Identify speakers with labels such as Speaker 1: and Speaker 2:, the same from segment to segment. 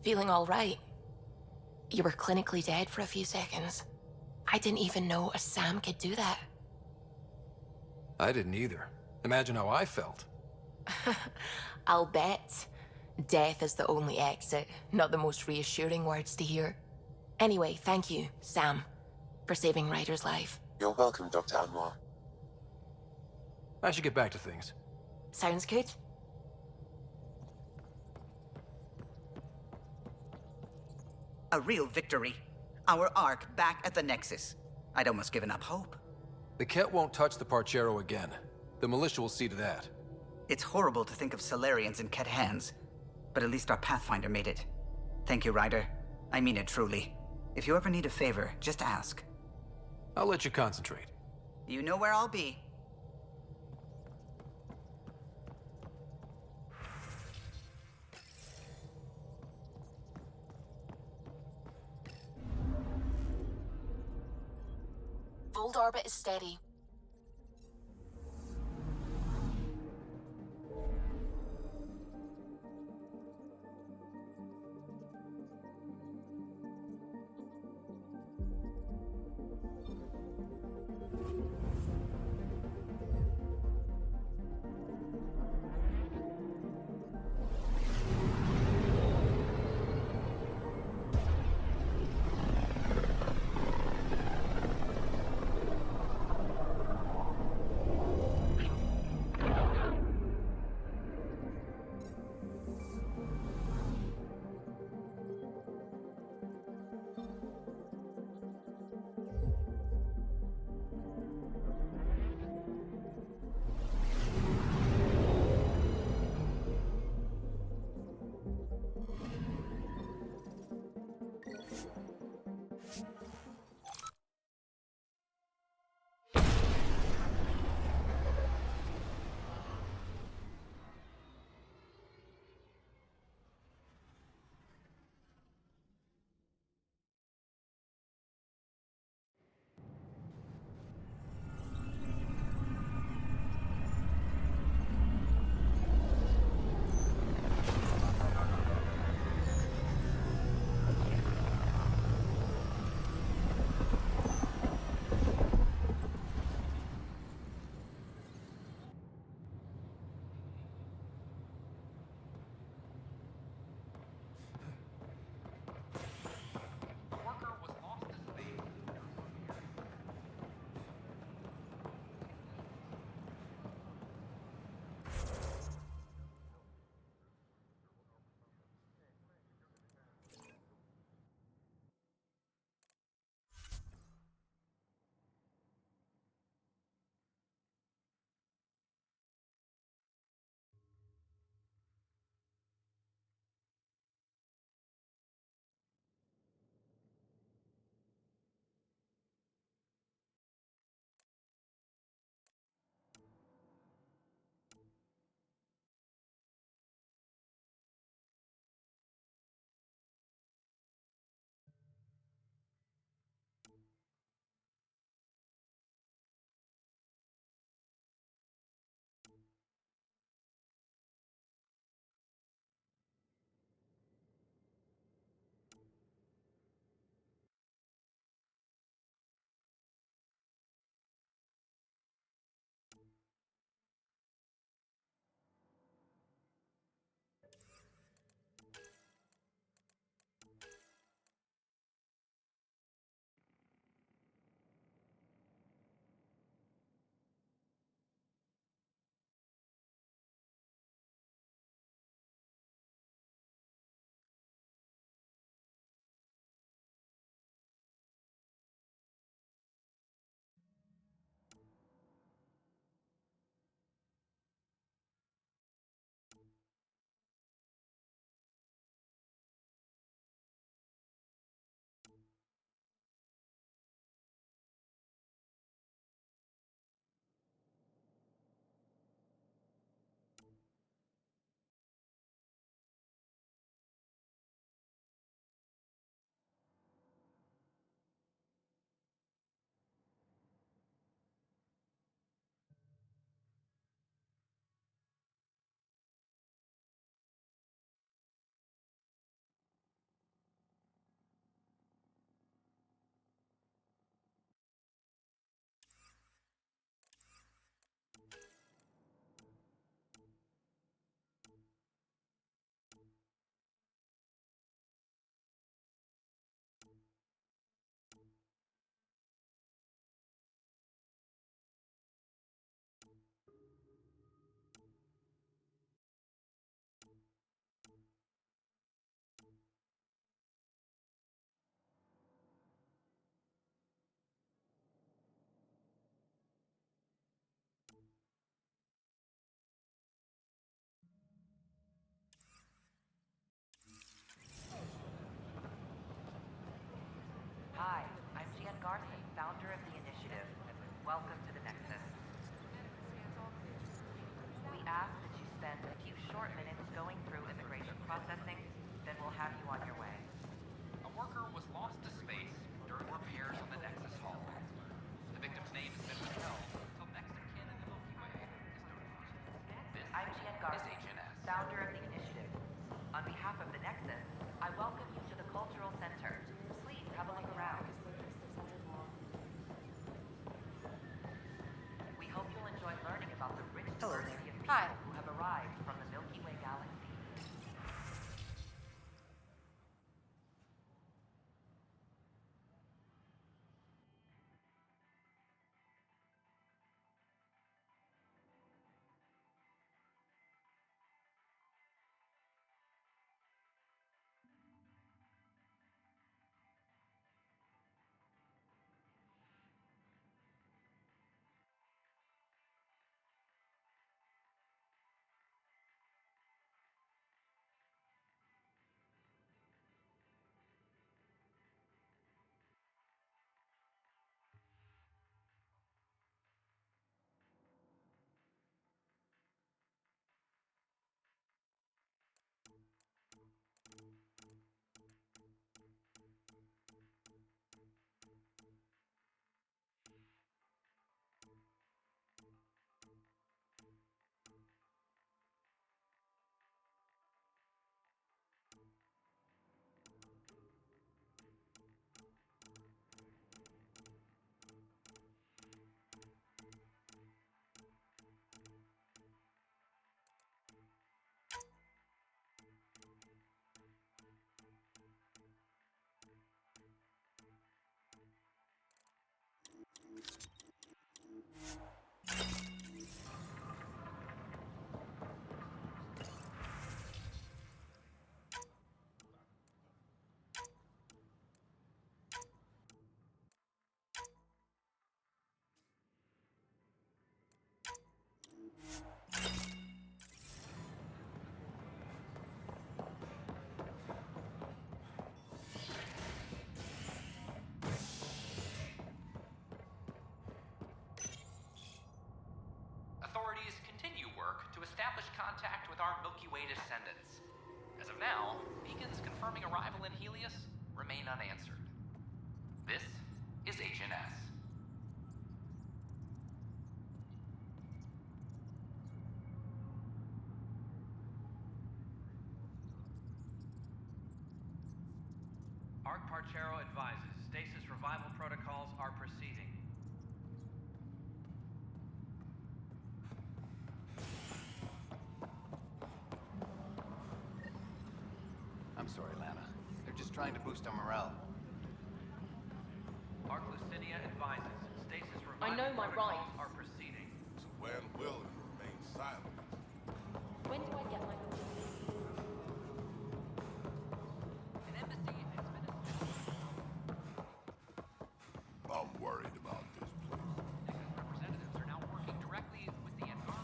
Speaker 1: Feeling all right? You were clinically dead for a few seconds. I didn't even know a Sam could do that.
Speaker 2: I didn't either. Imagine how I felt.
Speaker 1: I'll bet. Death is the only exit, not the most reassuring words to hear. Anyway, thank you, Sam, for saving Ryder's life.
Speaker 3: You're welcome, Dr. Anwar.
Speaker 2: I should get back to things.
Speaker 1: Sounds good?
Speaker 4: A real victory. Our Ark back at the Nexus. I'd almost given up hope.
Speaker 2: The Ket won't touch the Parchero again. The militia will see to that.
Speaker 4: It's horrible to think of Solarians in Ket hands, but at least our Pathfinder made it. Thank you, Ryder. I mean it truly. If you ever need a favor, just ask.
Speaker 2: I'll let you concentrate.
Speaker 4: You know where I'll be.
Speaker 1: Fold orbit is steady.
Speaker 3: Processing, then we'll have you on your way.
Speaker 5: A worker was lost to space during repairs on the Nexus hull. The victim's name has been withheld until next of kin in the Milky Way is notified. This
Speaker 3: I'm Jen Garvey,
Speaker 5: is HNS.
Speaker 3: founder of the initiative. On behalf of the Nexus, I welcome you to the Cultural Center. Please have a look around. We hope you'll enjoy learning about the rich
Speaker 4: Hello
Speaker 3: diversity of
Speaker 1: Hi.
Speaker 3: people who have arrived from the Milky Way galaxy.
Speaker 5: Authorities continue work to establish contact with our Milky Way descendants. As of now, beacons confirming arrival in Helios remain unanswered. This is HNS. Arc Parchero advises stasis revival protocols are proceeding.
Speaker 6: I'm sorry, Lana. They're just trying to boost our morale.
Speaker 5: Arc Lucinia advises stasis
Speaker 1: I
Speaker 5: revival
Speaker 1: know my
Speaker 5: protocols
Speaker 1: rights.
Speaker 5: are proceeding.
Speaker 7: So when will it remain silent?
Speaker 1: When do I get my...
Speaker 5: An embassy has been
Speaker 7: I'm worried about this place.
Speaker 5: Nexus representatives are now working directly with the Angara.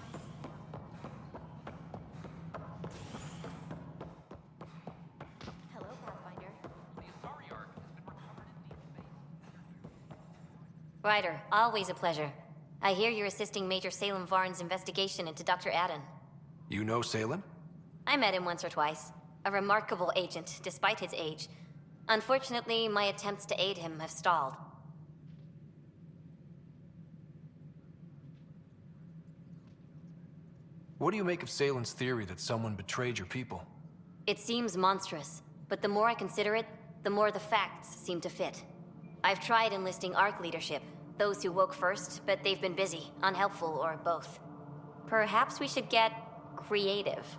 Speaker 1: Hello, Pathfinder.
Speaker 5: The Asari Arc has been recovered in deep space.
Speaker 8: Ryder, always a pleasure. I hear you're assisting Major Salem Varn's investigation into Dr. Adden.
Speaker 2: You know Salem?
Speaker 8: I met him once or twice. A remarkable agent, despite his age. Unfortunately, my attempts to aid him have stalled.
Speaker 2: What do you make of Salem's theory that someone betrayed your people?
Speaker 8: It seems monstrous, but the more I consider it, the more the facts seem to fit. I've tried enlisting ARC leadership, those who woke first, but they've been busy, unhelpful, or both. Perhaps we should get creative.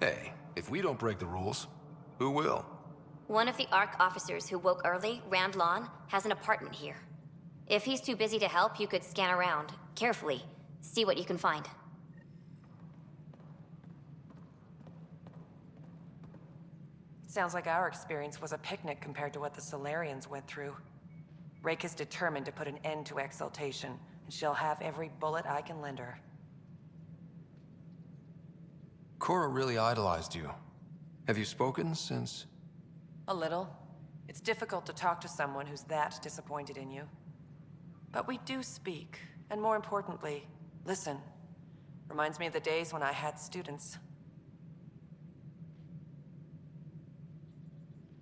Speaker 2: Hey, if we don't break the rules, who will?
Speaker 8: One of the ARC officers who woke early, Rand Lawn, has an apartment here. If he's too busy to help, you could scan around, carefully, see what you can find.
Speaker 3: Sounds like our experience was a picnic compared to what the Solarians went through. Rake is determined to put an end to exaltation, and she'll have every bullet I can lend her.
Speaker 2: Cora really idolized you. Have you spoken since?
Speaker 3: A little. It's difficult to talk to someone who's that disappointed in you. But we do speak, and more importantly, listen. Reminds me of the days when I had students.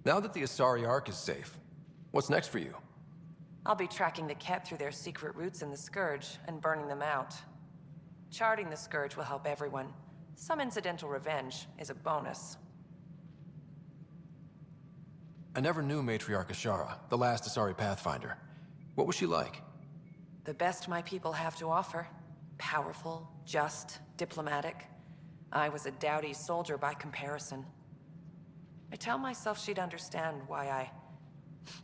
Speaker 2: Now that the Asari Ark is safe, what's next for you?
Speaker 3: I'll be tracking the Ket through their secret routes in the Scourge and burning them out. Charting the Scourge will help everyone. Some incidental revenge is a bonus.
Speaker 2: I never knew Matriarch Ashara, the last Asari Pathfinder. What was she like?
Speaker 3: The best my people have to offer. Powerful, just, diplomatic. I was a dowdy soldier by comparison. I tell myself she'd understand why I...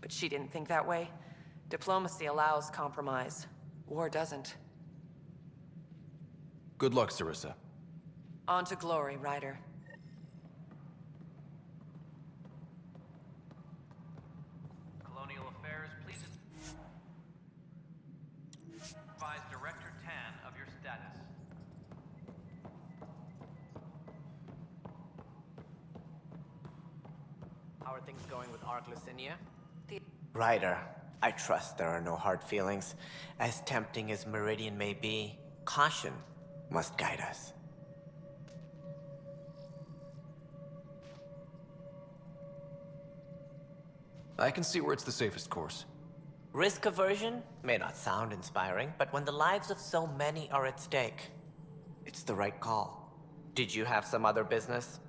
Speaker 3: But she didn't think that way. Diplomacy allows compromise. War doesn't.
Speaker 2: Good luck, Sarissa.
Speaker 3: On to glory, Ryder.
Speaker 5: Colonial Affairs, please advise Director Tan of your status.
Speaker 9: How are things going with Ark Lucinia?
Speaker 10: Ryder, I trust there are no hard feelings. As tempting as Meridian may be, caution must guide us.
Speaker 2: I can see where it's the safest course.
Speaker 10: Risk aversion may not sound inspiring, but when the lives of so many are at stake, it's the right call. Did you have some other business?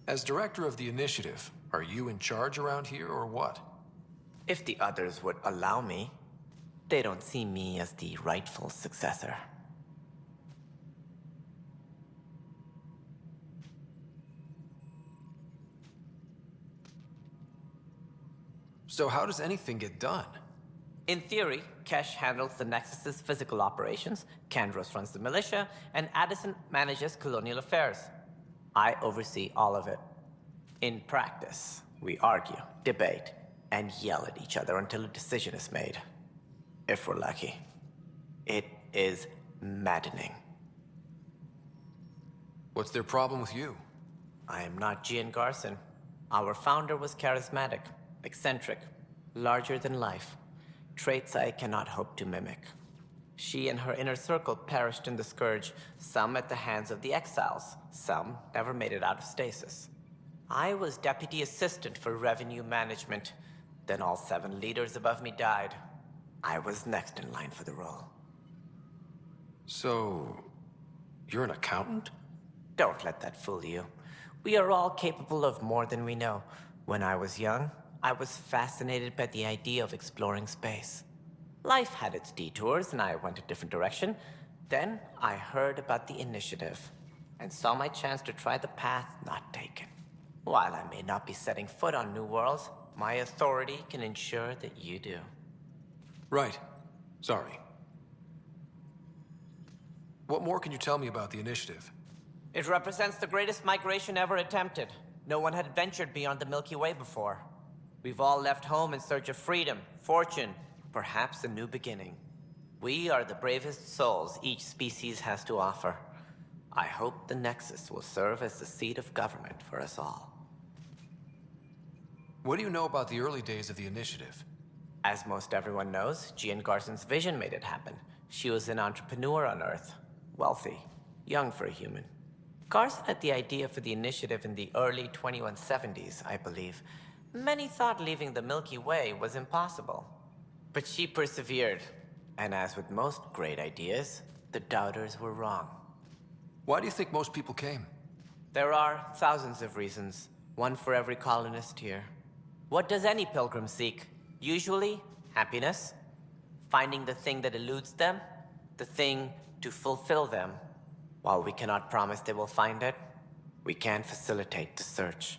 Speaker 2: As director of the initiative, are you in charge around here or what?
Speaker 10: If the others would allow me, they don't see me as the rightful successor.
Speaker 2: So how does anything get done?
Speaker 10: In theory, Kesh handles the Nexus's physical operations, Kandros runs the militia, and Addison manages colonial affairs. I oversee all of it. In practice, we argue, debate, and yell at each other until a decision is made. If we're lucky. It is maddening.
Speaker 2: What's their problem with you?
Speaker 10: I am not Gian Garson. Our founder was charismatic, eccentric, larger than life. Traits I cannot hope to mimic. She and her inner circle perished in the Scourge, some at the hands of the Exiles, some never made it out of stasis. I was deputy assistant for revenue management. Then all 7 leaders above me died. I was next in line for the role.
Speaker 2: So, you're an accountant?
Speaker 10: Don't let that fool you. We are all capable of more than we know. When I was young, I was fascinated by the idea of exploring space. Life had its detours, and I went a different direction. Then I heard about the initiative, and saw my chance to try the path not taken. While I may not be setting foot on new worlds, my authority can ensure that you do.
Speaker 2: Right. Sorry. What more can you tell me about the initiative?
Speaker 10: It represents the greatest migration ever attempted. No one had ventured beyond the Milky Way before. We've all left home in search of freedom, fortune, perhaps a new beginning. We are the bravest souls each species has to offer. I hope the Nexus will serve as the seat of government for us all.
Speaker 2: What do you know about the early days of the initiative?
Speaker 10: As most everyone knows, Gian Garson's vision made it happen. She was an entrepreneur on Earth. Wealthy. Young for a human. Garson had the idea for the initiative in the early 2170s, I believe. Many thought leaving the Milky Way was impossible. But she persevered. And as with most great ideas, the doubters were wrong.
Speaker 2: Why do you think most people came?
Speaker 10: There are thousands of reasons, one for every colonist here. What does any pilgrim seek? Usually, happiness. Finding the thing that eludes them. The thing to fulfill them. While we cannot promise they will find it, we can facilitate the search.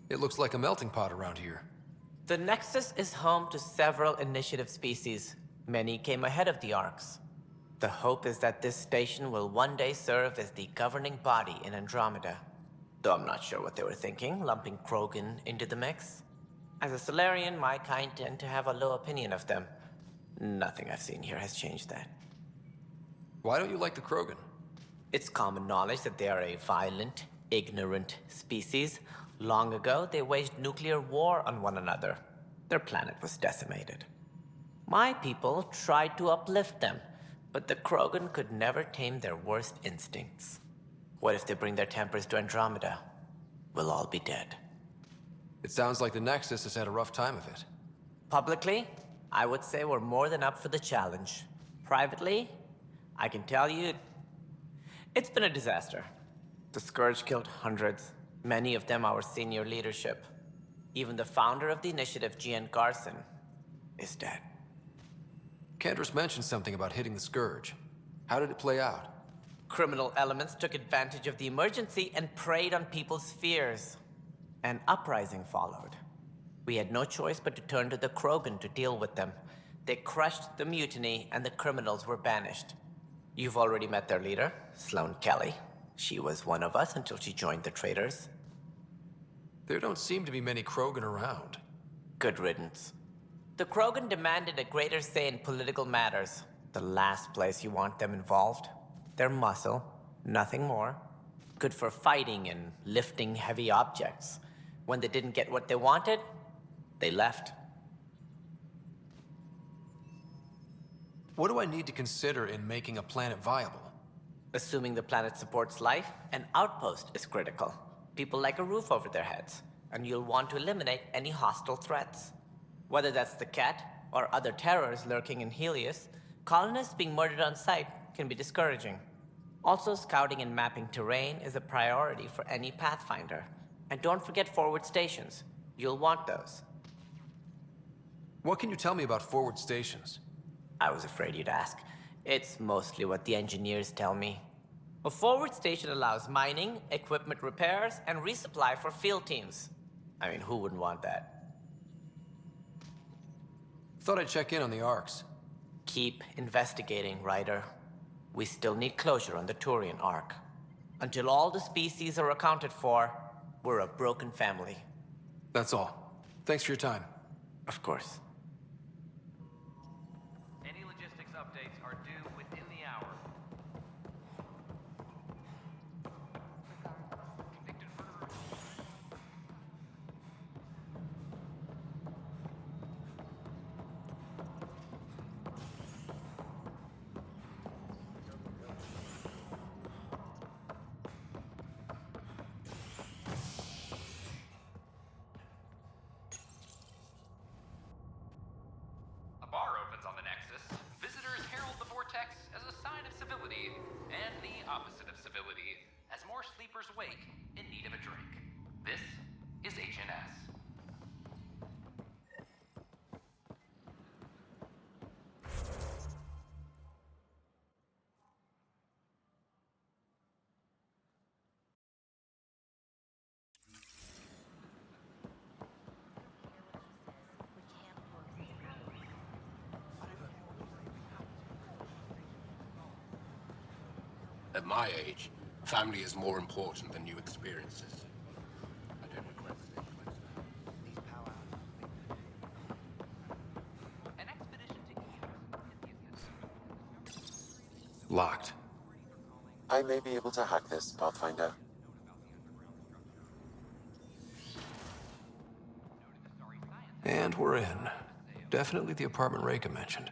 Speaker 2: It looks like a melting pot around here.
Speaker 10: The Nexus is home to several initiative species. Many came ahead of the Arks. The hope is that this station will one day serve as the governing body in Andromeda. Though I'm not sure what they were thinking, lumping Krogan into the mix. As a Solarian, my kind tend to have a low opinion of them. Nothing I've seen here has changed that.
Speaker 2: Why don't you like the Krogan?
Speaker 10: It's common knowledge that they are a violent, ignorant species. Long ago, they waged nuclear war on one another. Their planet was decimated. My people tried to uplift them, but the Krogan could never tame their worst instincts. What if they bring their tempers to Andromeda? We'll all be dead.
Speaker 2: It sounds like the Nexus has had a rough time of it.
Speaker 10: Publicly, I would say we're more than up for the challenge. Privately, I can tell you, it's been a disaster. The Scourge killed hundreds, many of them our senior leadership. Even the founder of the initiative, Gian Garson, is dead.
Speaker 2: Kendris mentioned something about hitting the Scourge. How did it play out?
Speaker 10: Criminal elements took advantage of the emergency and preyed on people's fears. An uprising followed. We had no choice but to turn to the Krogan to deal with them. They crushed the mutiny and the criminals were banished. You've already met their leader, Sloane Kelly. She was one of us until she joined the traitors.
Speaker 2: There don't seem to be many Krogan around.
Speaker 10: Good riddance. The Krogan demanded a greater say in political matters. The last place you want them involved. They're muscle, nothing more. Good for fighting and lifting heavy objects. When they didn't get what they wanted, they left.
Speaker 2: What do I need to consider in making a planet viable?
Speaker 10: Assuming the planet supports life, an outpost is critical. People like a roof over their heads, and you'll want to eliminate any hostile threats. Whether that's the Cat or other terrors lurking in Helios, colonists being murdered on sight can be discouraging. Also, scouting and mapping terrain is a priority for any Pathfinder. And don't forget forward stations. You'll want those.
Speaker 2: What can you tell me about forward stations?
Speaker 10: I was afraid you'd ask. It's mostly what the engineers tell me. A forward station allows mining, equipment repairs, and resupply for field teams. I mean, who wouldn't want that?
Speaker 2: Thought I'd check in on the Arcs.
Speaker 10: Keep investigating, Ryder. We still need closure on the Turian Arc. Until all the species are accounted for, we're a broken family.
Speaker 2: That's all. Thanks for your time.
Speaker 10: Of course.
Speaker 5: Any logistics updates are due within the hour. Convicted murderer. A bar opens on the Nexus. Visitors herald the vortex as a sign of civility, and the opposite of civility, as more sleepers wake in need of a drink. This is HNS.
Speaker 11: At my age, family is more important than new experiences. I don't regret staying close.
Speaker 5: An expedition to
Speaker 2: Locked.
Speaker 12: I may be able to hack this, Pathfinder.
Speaker 2: And we're in. Definitely the apartment Reika mentioned.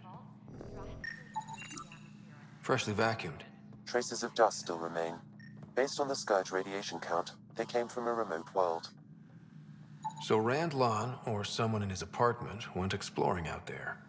Speaker 2: Freshly vacuumed.
Speaker 12: Traces of dust still remain. Based on the Scourge radiation count, they came from a remote world.
Speaker 2: So Rand Lon, or someone in his apartment, went exploring out there.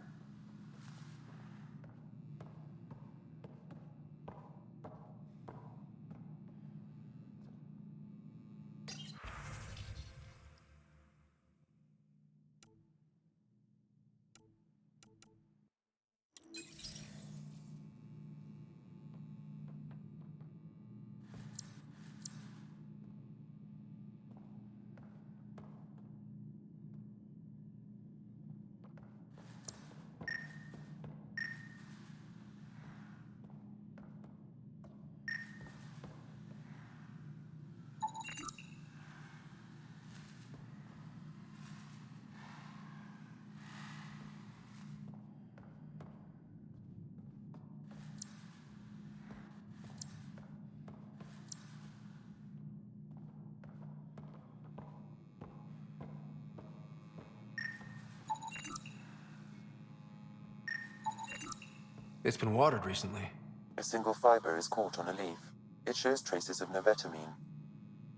Speaker 2: It's been watered recently.
Speaker 12: A single fiber is caught on a leaf. It shows traces of novetamine,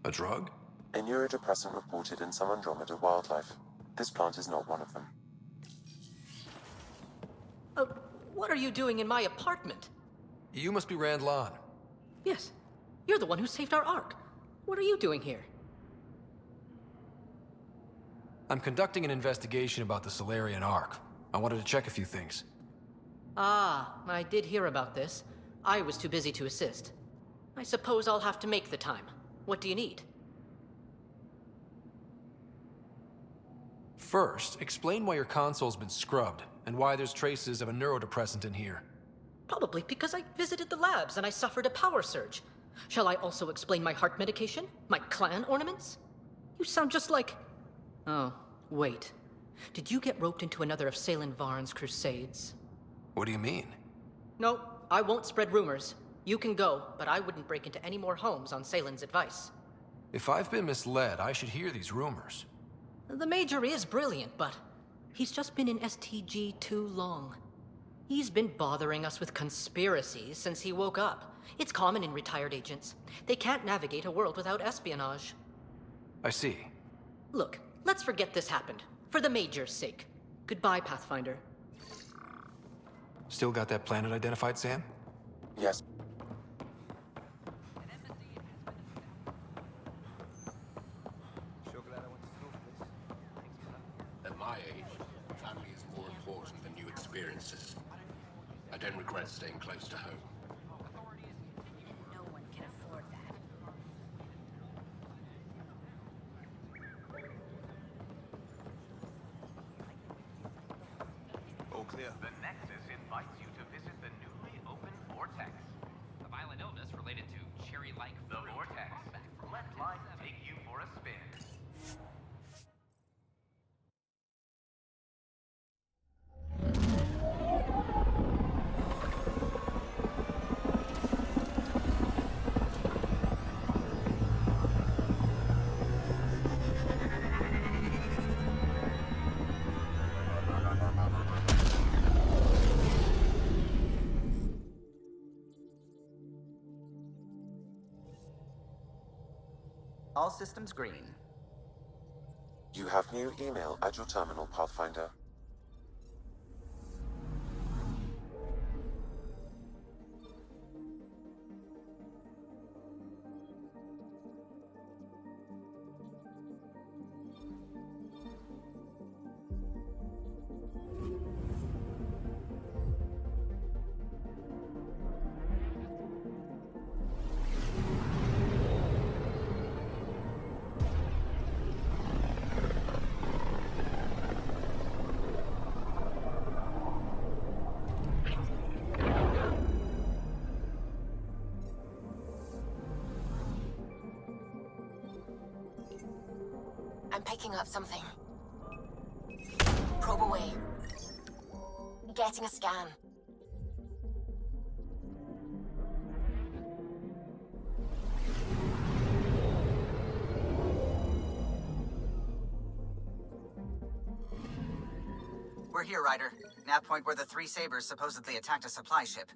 Speaker 2: A drug?
Speaker 12: a neurodepressant reported in some Andromeda wildlife. This plant is not one of them.
Speaker 13: What are you doing in my apartment?
Speaker 2: You must be Rand Lan.
Speaker 13: Yes, you're the one who saved our Ark. What are you doing here?
Speaker 2: I'm conducting an investigation about the Solarian Ark. I wanted to check a few things.
Speaker 13: Ah, I did hear about this. I was too busy to assist. I suppose I'll have to make the time. What do you need?
Speaker 2: First, explain why your console's been scrubbed, and why there's traces of a neurodepressant in here.
Speaker 13: Probably because I visited the labs and I suffered a power surge. Shall I also explain my heart medication? My clan ornaments? You sound just like... Oh, wait. Did you get roped into another of Salen Varn's crusades?
Speaker 2: What do you mean?
Speaker 13: No, I won't spread rumors. You can go, but I wouldn't break into any more homes on Salen's advice.
Speaker 2: If I've been misled, I should hear these rumors.
Speaker 13: The Major is brilliant, but he's just been in STG too long. He's been bothering us with conspiracies since he woke up. It's common in retired agents. They can't navigate a world without espionage.
Speaker 2: I see.
Speaker 13: Look, let's forget this happened. For the Major's sake. Goodbye, Pathfinder.
Speaker 2: Still got that planet identified, Sam?
Speaker 12: Yes.
Speaker 11: At my age, family is more important than new experiences. I don't regret staying close to home.
Speaker 8: No one can afford that.
Speaker 7: All clear.
Speaker 5: The Nexus invites you to visit the newly opened Vortex. A violent illness related to cherry-like the Vortex. Let life take you for a spin.
Speaker 4: All systems green.
Speaker 12: You have new email at your terminal, Pathfinder.
Speaker 1: I'm picking up something. Probe away. Getting a scan.
Speaker 4: We're here, Ryder. Nav point where the three Sabers supposedly attacked a supply ship.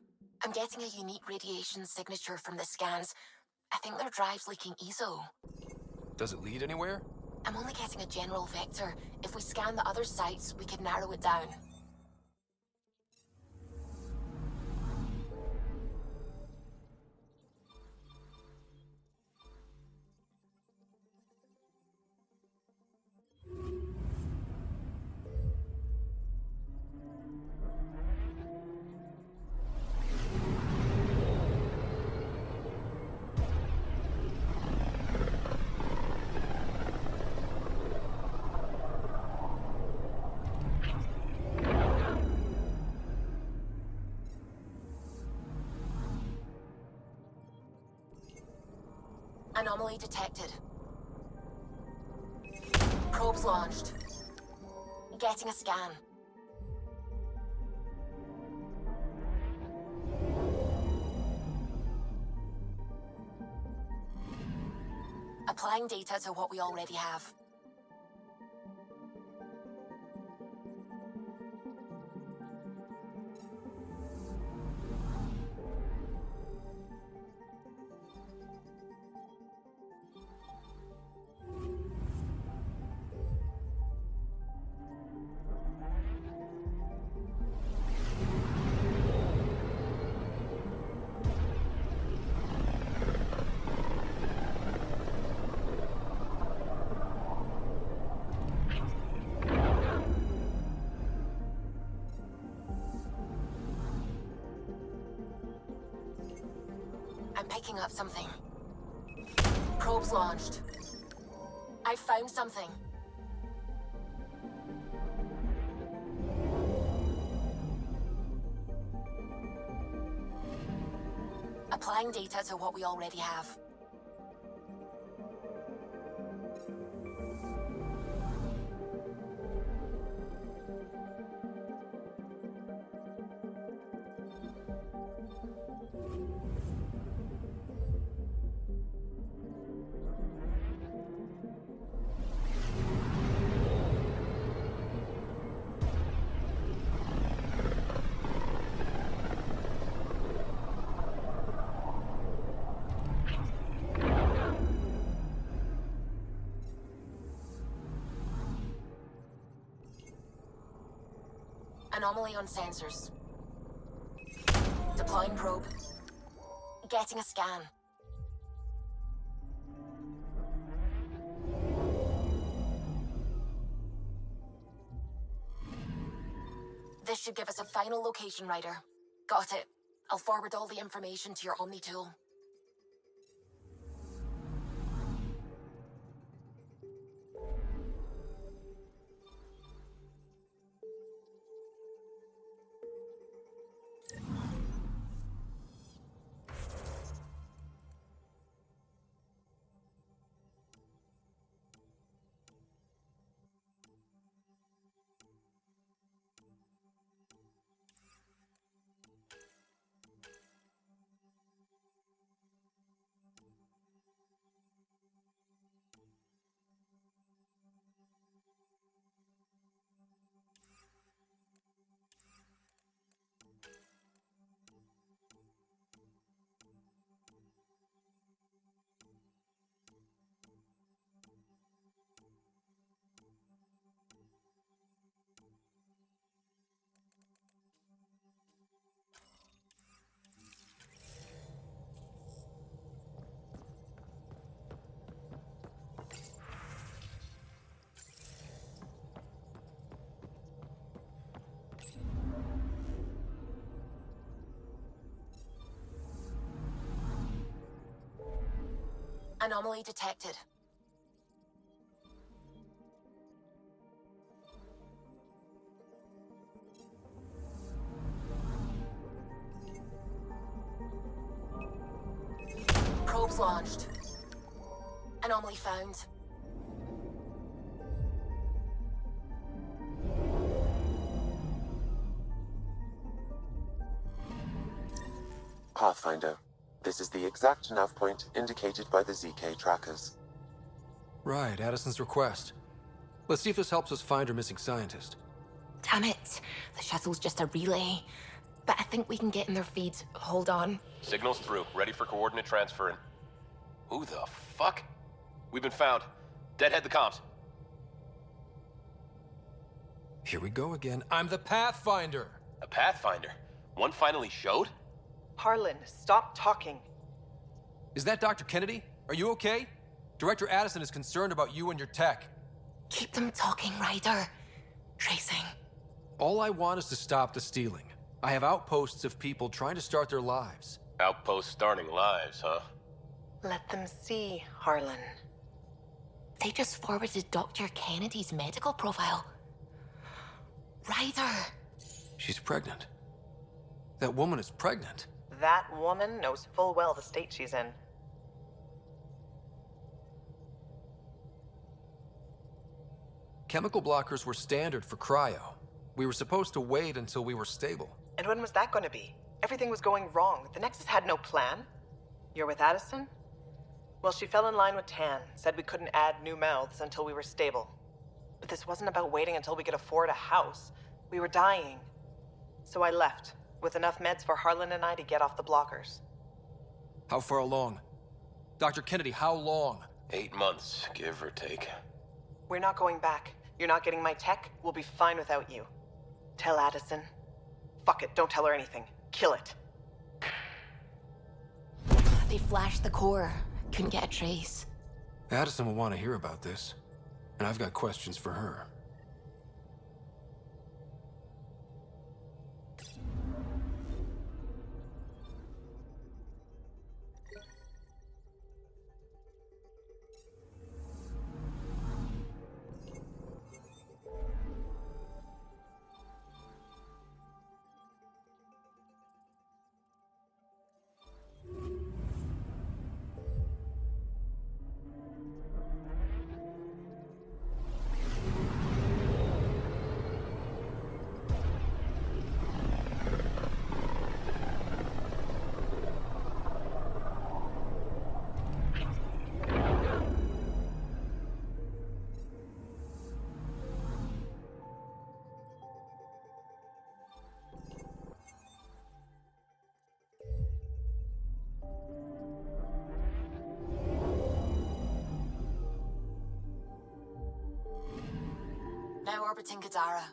Speaker 1: I'm getting a unique radiation signature from the scans. I think their drive's leaking ESO.
Speaker 2: Does it lead anywhere?
Speaker 1: I'm only getting a general vector. If we scan the other sites, we could narrow it down. Anomaly detected. Probes launched. Getting a scan. Applying data to what we already have. picking up something. Probe's launched. I found something. Applying data to what we already have. Anomaly on sensors. Deploying probe. Getting a scan. This should give us a final location, Ryder. Got it. I'll forward all the information to your Omni tool. Anomaly detected. Probes launched. Anomaly found.
Speaker 12: Pathfinder. This is the exact nav point indicated by the ZK trackers.
Speaker 2: Right, Addison's request. Let's see if this helps us find her missing scientist.
Speaker 1: Damn it. The shuttle's just a relay. But I think we can get in their feed. Hold on.
Speaker 11: Signal's through. Ready for coordinate transfer and... Who the fuck? We've been found. Deadhead the comms.
Speaker 2: Here we go again. I'm the Pathfinder!
Speaker 11: A Pathfinder? One finally showed?
Speaker 3: Harlan, stop talking.
Speaker 2: Is that Dr. Kennedy? Are you okay? Director Addison is concerned about you and your tech.
Speaker 1: Keep them talking, Ryder. Tracing.
Speaker 2: All I want is to stop the stealing. I have outposts of people trying to start their lives.
Speaker 11: Outpost starting lives, huh?
Speaker 3: Let them see, Harlan.
Speaker 1: They just forwarded Dr. Kennedy's medical profile. Ryder!
Speaker 2: She's pregnant. That woman is pregnant.
Speaker 3: That woman knows full well the state she's in.
Speaker 2: Chemical blockers were standard for cryo. We were supposed to wait until we were stable.
Speaker 3: And when was that going to be? Everything was going wrong. The Nexus had no plan. You're with Addison? Well, she fell in line with Tan, said we couldn't add new mouths until we were stable. But this wasn't about waiting until we could afford a house. We were dying. So I left, with enough meds for Harlan and I to get off the blockers.
Speaker 2: How far along? Dr. Kennedy, how long?
Speaker 11: 8 months, give or take.
Speaker 3: We're not going back. You're not getting my tech. We'll be fine without you. Tell Addison. Fuck it, don't tell her anything. Kill it.
Speaker 1: They flashed the core. Couldn't get a trace.
Speaker 2: Addison will want to hear about this. And I've got questions for her.
Speaker 1: orbiting Gadara.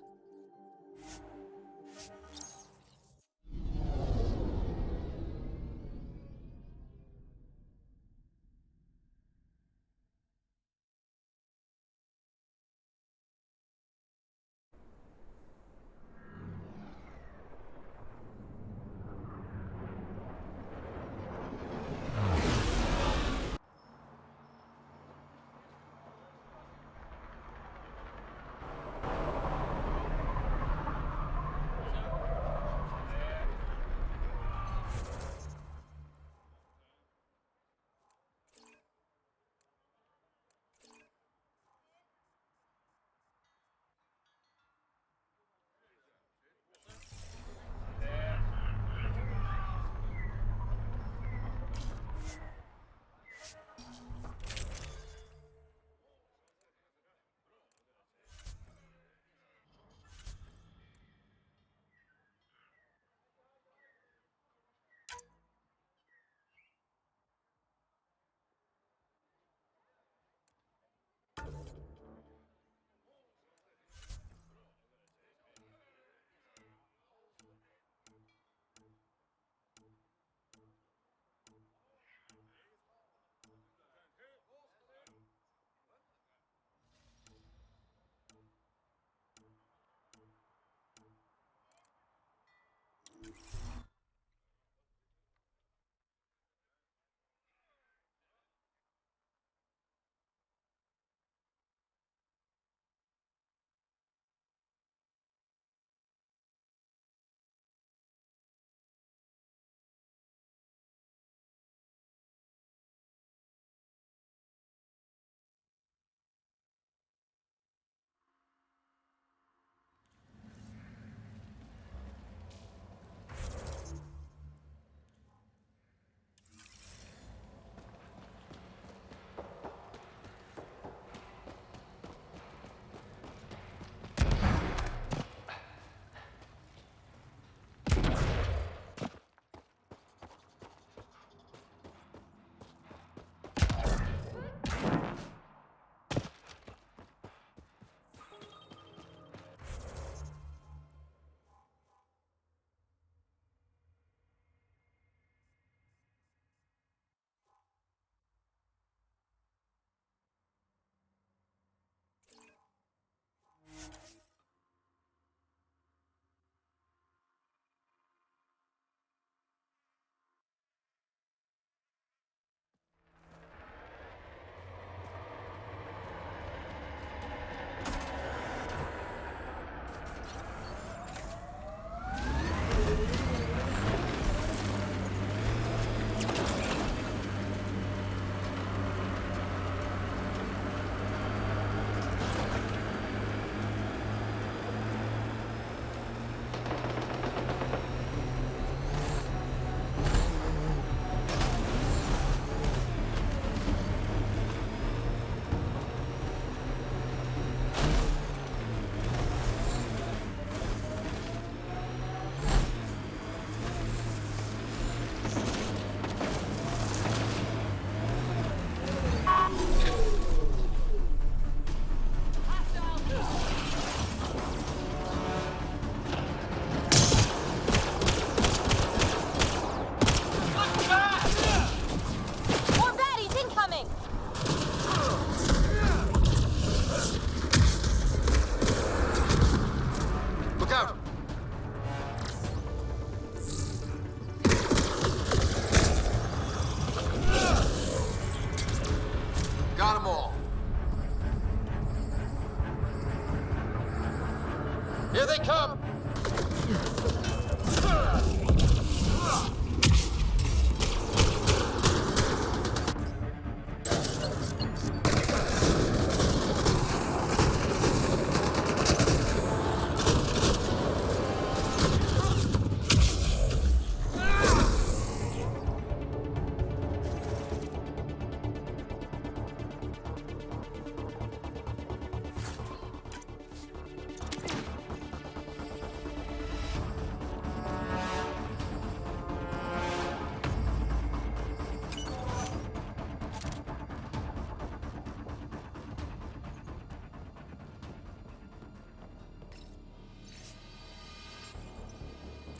Speaker 2: Here they come!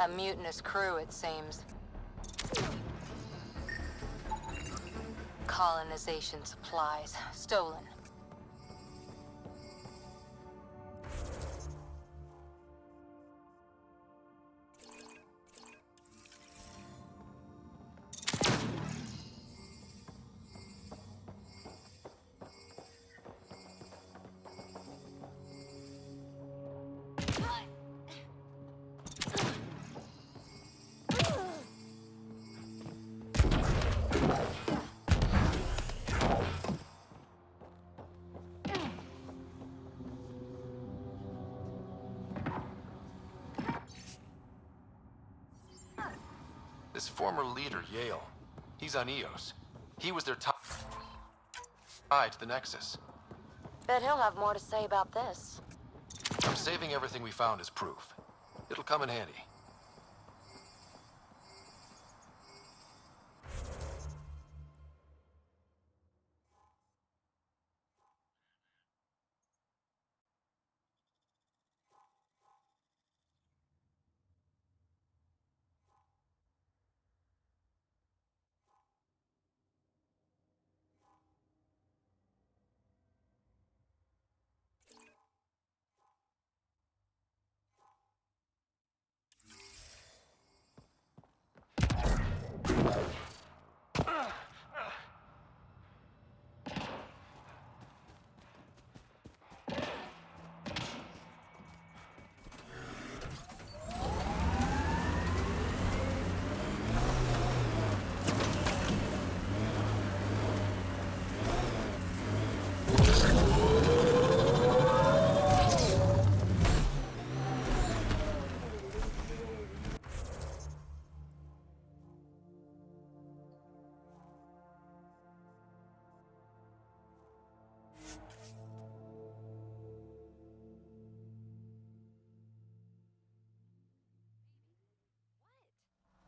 Speaker 14: A mutinous crew, it seems. Colonization supplies stolen.
Speaker 2: This former leader, Yale, he's on EOS. He was their top tied to the Nexus.
Speaker 14: Bet he'll have more to say about this.
Speaker 2: I'm saving everything we found as proof. It'll come in handy.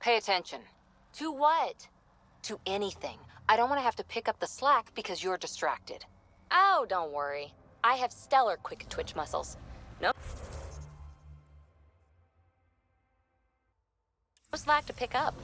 Speaker 14: Pay attention. To what? To anything. I don't want to have to pick up the slack because you're distracted. Oh, don't worry. I have stellar quick twitch muscles. No slack to pick up.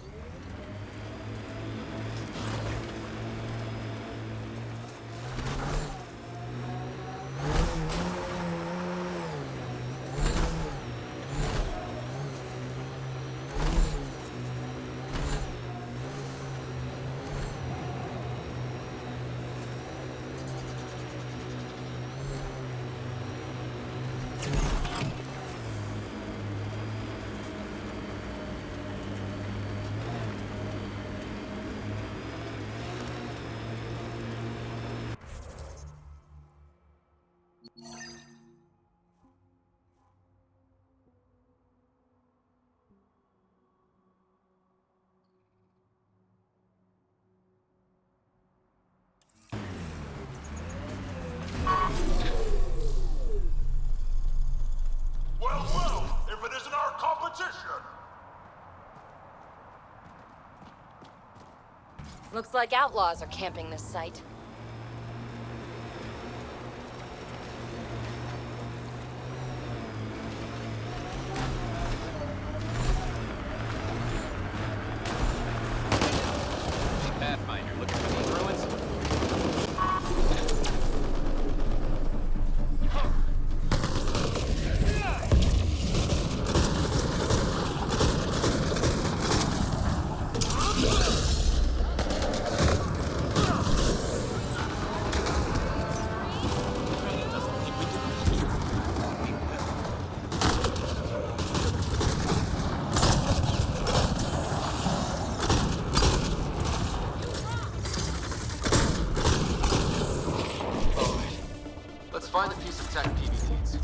Speaker 7: Well, if it isn't our competition!
Speaker 14: Looks like outlaws are camping this site.
Speaker 5: Pathfinder, looking for these ruins?
Speaker 2: Let's find the piece of tech PB needs.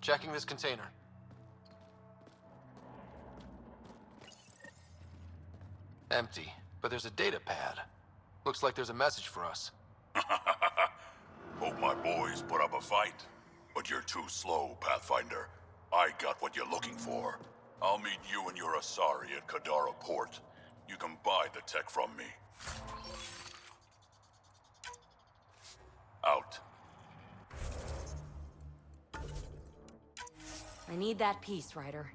Speaker 2: Checking this container. Empty, but there's a data pad. Looks like there's a message for us.
Speaker 7: Hope my boys put up a fight. But you're too slow, Pathfinder. I got what you're looking for. I'll meet you and your Asari at Kadara Port. You can buy the tech from me. Out.
Speaker 14: I need that piece, Ryder.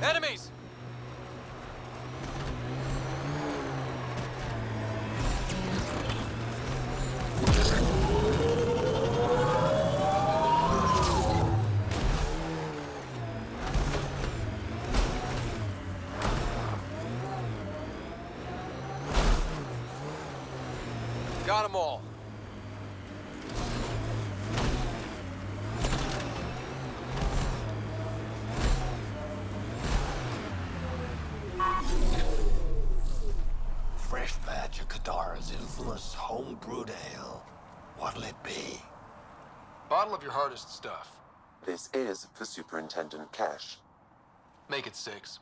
Speaker 2: Enemies! Got them all.
Speaker 11: Fresh batch of Kadara's infamous home-brewed ale. What'll it be?
Speaker 2: Bottle of your hardest stuff.
Speaker 12: This is for Superintendent Cash.
Speaker 2: Make it 6.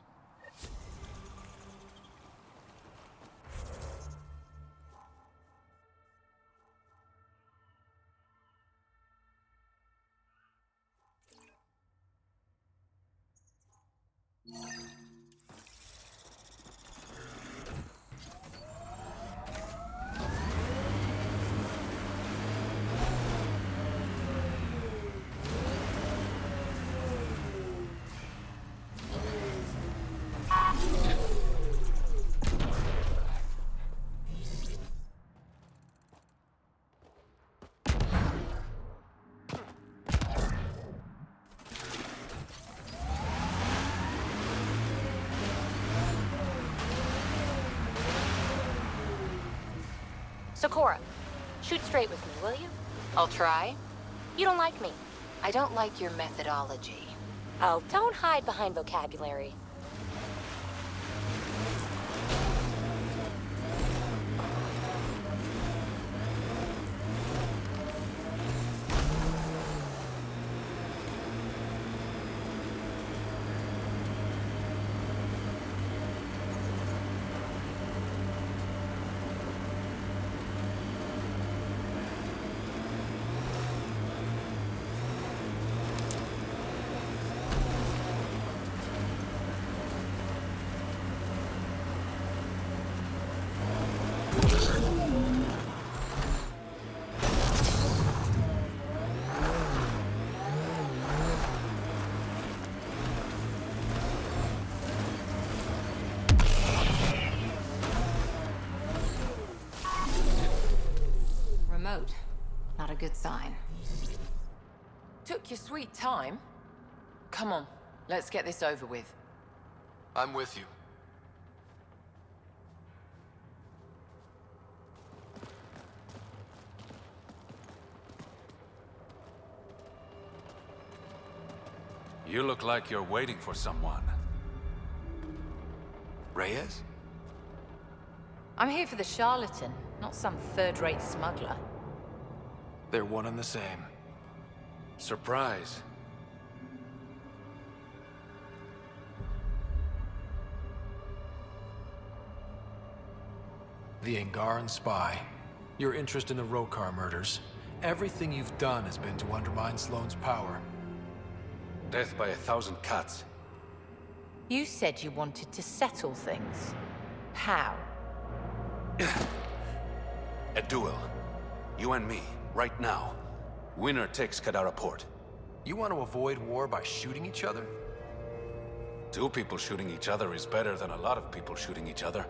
Speaker 14: Socorro, shoot straight with me, will you? I'll try. You don't like me.
Speaker 1: I don't like your methodology.
Speaker 14: Oh, don't hide behind vocabulary.
Speaker 1: Remote. Not a good sign.
Speaker 3: Took your sweet time. Come on, let's get this over with.
Speaker 2: I'm with you.
Speaker 15: You look like you're waiting for someone. Reyes?
Speaker 16: I'm here for the charlatan, not some third-rate smuggler.
Speaker 15: They're one and the same. Surprise.
Speaker 17: The Angaran spy. Your interest in the Rokar murders. Everything you've done has been to undermine Sloane's power.
Speaker 15: Death by 1,000 cats.
Speaker 16: You said you wanted to settle things. How?
Speaker 15: A duel. You and me, right now. Winner takes Kadara Port.
Speaker 17: You want to avoid war by shooting each other?
Speaker 15: 2 people shooting each other is better than a lot of people shooting each other.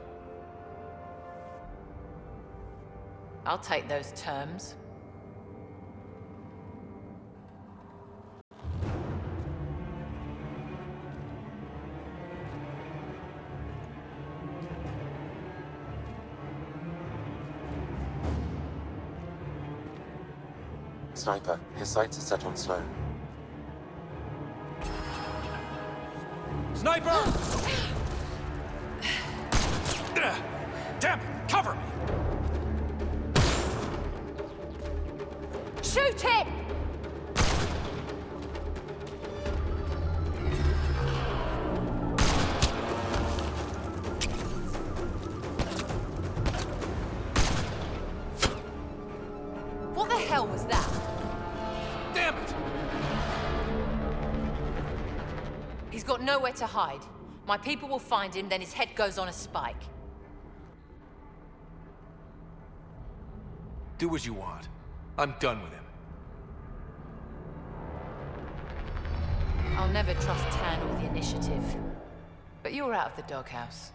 Speaker 16: I'll take those terms.
Speaker 12: Sniper, his sights are set on Sloan.
Speaker 17: Sniper! Damn it! Cover me!
Speaker 16: Shoot him! What the hell was that?
Speaker 17: Damn it!
Speaker 16: He's got nowhere to hide. My people will find him, then his head goes on a spike.
Speaker 17: Do what you want. I'm done with him.
Speaker 16: I'll never trust Tan or the Initiative. But you're out of the doghouse.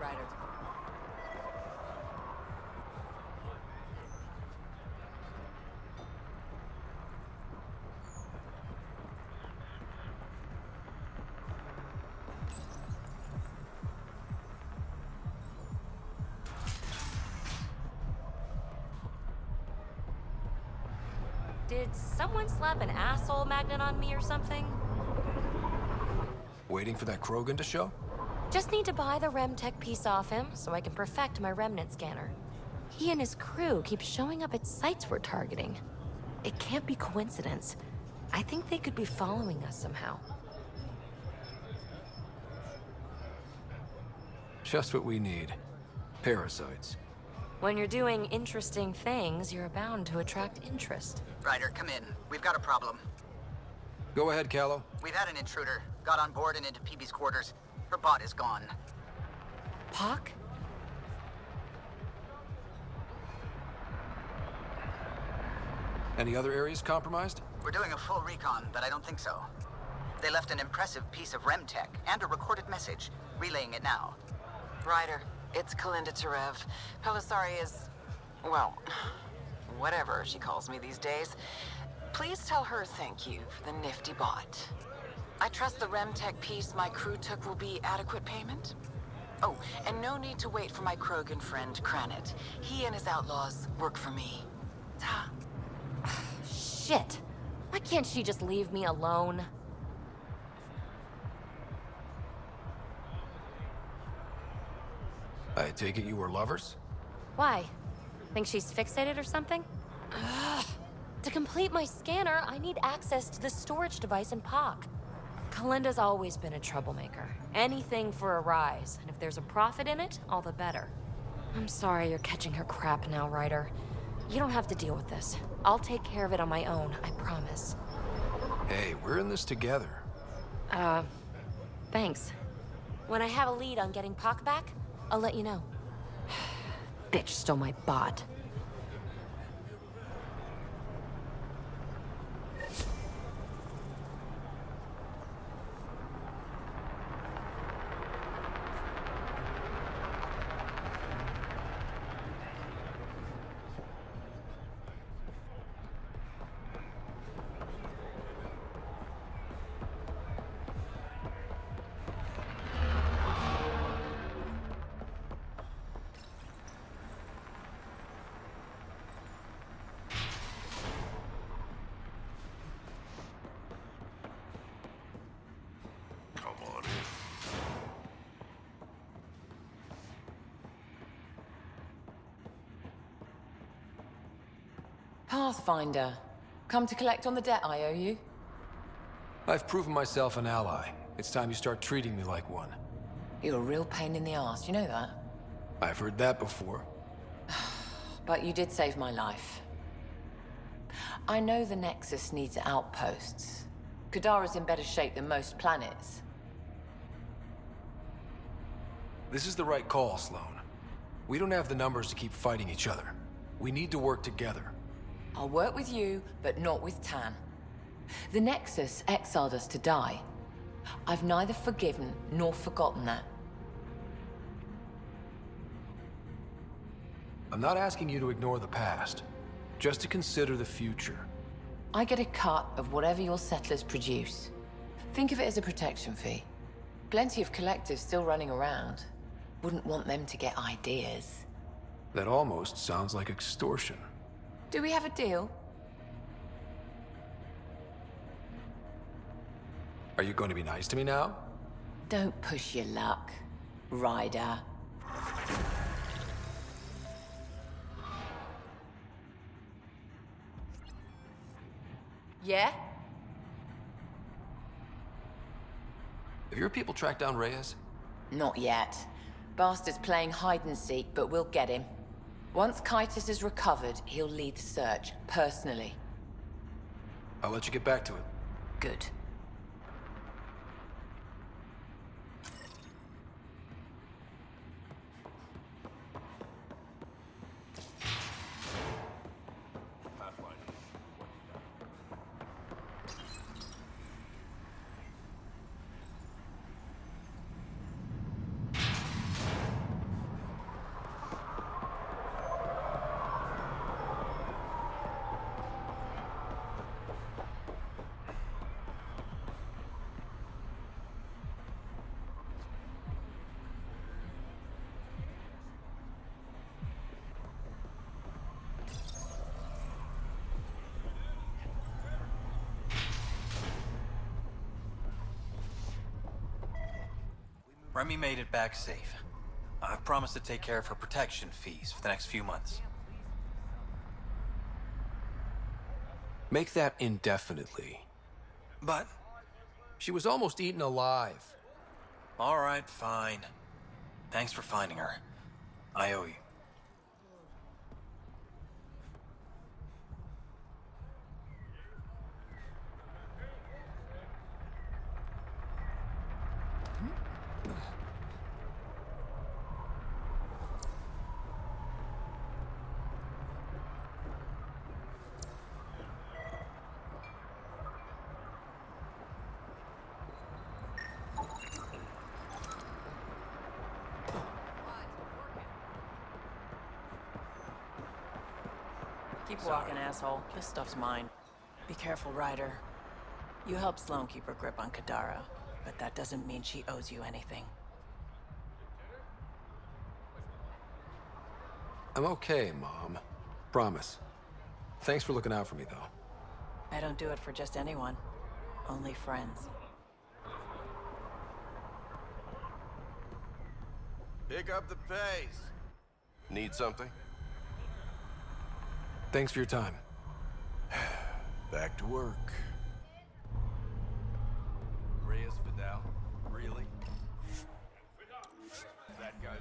Speaker 16: Ryder.
Speaker 14: Did someone slap an asshole magnet on me or something?
Speaker 17: Waiting for that Krogan to show?
Speaker 14: Just need to buy the Remtech piece off him so I can perfect my remnant scanner. He and his crew keep showing up at sites we're targeting. It can't be coincidence. I think they could be following us somehow.
Speaker 17: Just what we need. Parasites.
Speaker 14: When you're doing interesting things, you're bound to attract interest.
Speaker 4: Ryder, come in. We've got a problem.
Speaker 17: Go ahead, Callow.
Speaker 4: We've had an intruder. Got on board and into PB's quarters. Her bot is gone.
Speaker 14: Pock?
Speaker 17: Any other areas compromised?
Speaker 4: We're doing a full recon, but I don't think so. They left an impressive piece of REM tech and a recorded message. Relaying it now.
Speaker 3: Ryder, it's Kalinda Tarev. Pelisari is, well, whatever she calls me these days. Please tell her thank you for the nifty bot. I trust the REM tech piece my crew took will be adequate payment. Oh, and no need to wait for my Krogan friend, Kranit. He and his outlaws work for me. Ta.
Speaker 14: Shit. Why can't she just leave me alone?
Speaker 17: I take it you were lovers?
Speaker 14: Why? Think she's fixated or something? Ugh. To complete my scanner, I need access to the storage device in POC. Kalinda's always been a troublemaker. Anything for a rise, and if there's a profit in it, all the better. I'm sorry you're catching her crap now, Ryder. You don't have to deal with this. I'll take care of it on my own, I promise.
Speaker 17: Hey, we're in this together.
Speaker 14: Thanks. When I have a lead on getting POC back, I'll let you know. Bitch stole my bot.
Speaker 3: Pathfinder. Come to collect on the debt I owe you?
Speaker 17: I've proven myself an ally. It's time you start treating me like one.
Speaker 3: You're a real pain in the ass, you know that?
Speaker 17: I've heard that before.
Speaker 3: But you did save my life. I know the Nexus needs outposts. Kadara's in better shape than most planets.
Speaker 17: This is the right call, Sloan. We don't have the numbers to keep fighting each other. We need to work together.
Speaker 3: I'll work with you, but not with Tan. The Nexus exiled us to die. I've neither forgiven nor forgotten that.
Speaker 17: I'm not asking you to ignore the past, just to consider the future.
Speaker 3: I get a cut of whatever your settlers produce. Think of it as a protection fee. Plenty of collectives still running around. Wouldn't want them to get ideas.
Speaker 17: That almost sounds like extortion.
Speaker 3: Do we have a deal?
Speaker 17: Are you going to be nice to me now?
Speaker 3: Don't push your luck, Ryder. Yeah?
Speaker 17: Have your people tracked down Reyes?
Speaker 3: Not yet. Bastard's playing hide and seek, but we'll get him. Once Kaitis is recovered, he'll lead the search, personally.
Speaker 17: I'll let you get back to it.
Speaker 3: Good.
Speaker 18: Remy made it back safe. I've promised to take care of her protection fees for the next few months.
Speaker 17: Make that indefinitely.
Speaker 18: But...
Speaker 17: she was almost eaten alive.
Speaker 18: all right, fine. Thanks for finding her. I owe you.
Speaker 3: Keep walking, asshole. This stuff's mine.
Speaker 19: Be careful, Ryder. You helped Sloane keep her grip on Kadara, but that doesn't mean she owes you anything.
Speaker 17: I'm okay, Mom. Promise. Thanks for looking out for me, though.
Speaker 19: I don't do it for just anyone. Only friends.
Speaker 20: Pick up the pace.
Speaker 11: Need something?
Speaker 17: Thanks for your time.
Speaker 20: Back to work. Reyes Vidal? Really? That guy.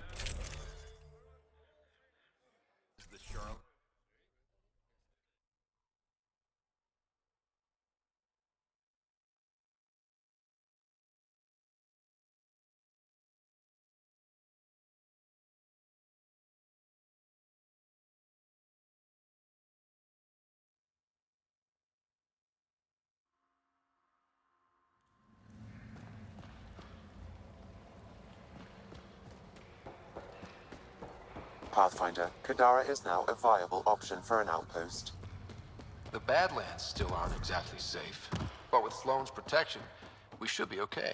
Speaker 20: Is the Charlotte?
Speaker 12: Pathfinder, Kadara is now a viable option for an outpost.
Speaker 2: The Badlands still aren't exactly safe, but with Sloane's protection, we should be okay.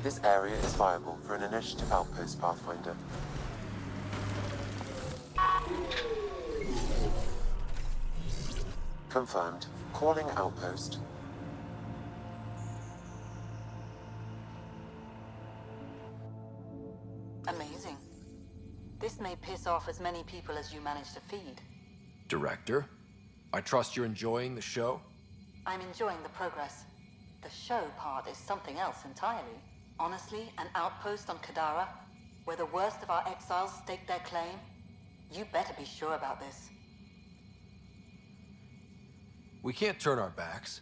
Speaker 12: This area is viable for an initiative outpost, Pathfinder. Confirmed. Calling outpost.
Speaker 21: Amazing. This may piss off as many people as you manage to feed.
Speaker 17: Director? I trust you're enjoying the show?
Speaker 21: I'm enjoying the progress. The show part is something else entirely. Honestly, an outpost on Kadara, where the worst of our exiles stake their claim? You better be sure about this.
Speaker 17: We can't turn our backs.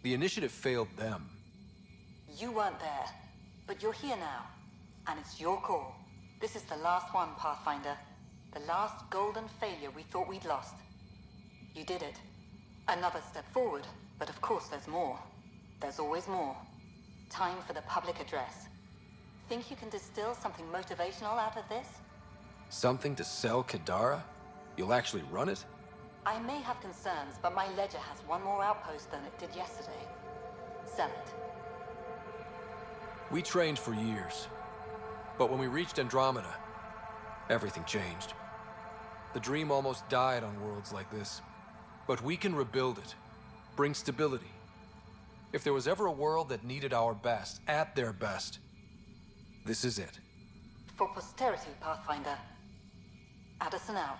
Speaker 17: The initiative failed them.
Speaker 21: You weren't there, but you're here now, and it's your call. This is the last one, Pathfinder. The last golden failure we thought we'd lost. You did it. Another step forward, but of course there's more. There's always more. Time for the public address. Think you can distill something motivational out of this?
Speaker 17: Something to sell Kadara? You'll actually run it?
Speaker 21: I may have concerns, but my ledger has one more outpost than it did yesterday. Sell it.
Speaker 17: We trained for years. But when we reached Andromeda, everything changed. The dream almost died on worlds like this. But we can rebuild it. Bring stability. If there was ever a world that needed our best, at their best, this is it.
Speaker 21: For posterity, Pathfinder. Addison out.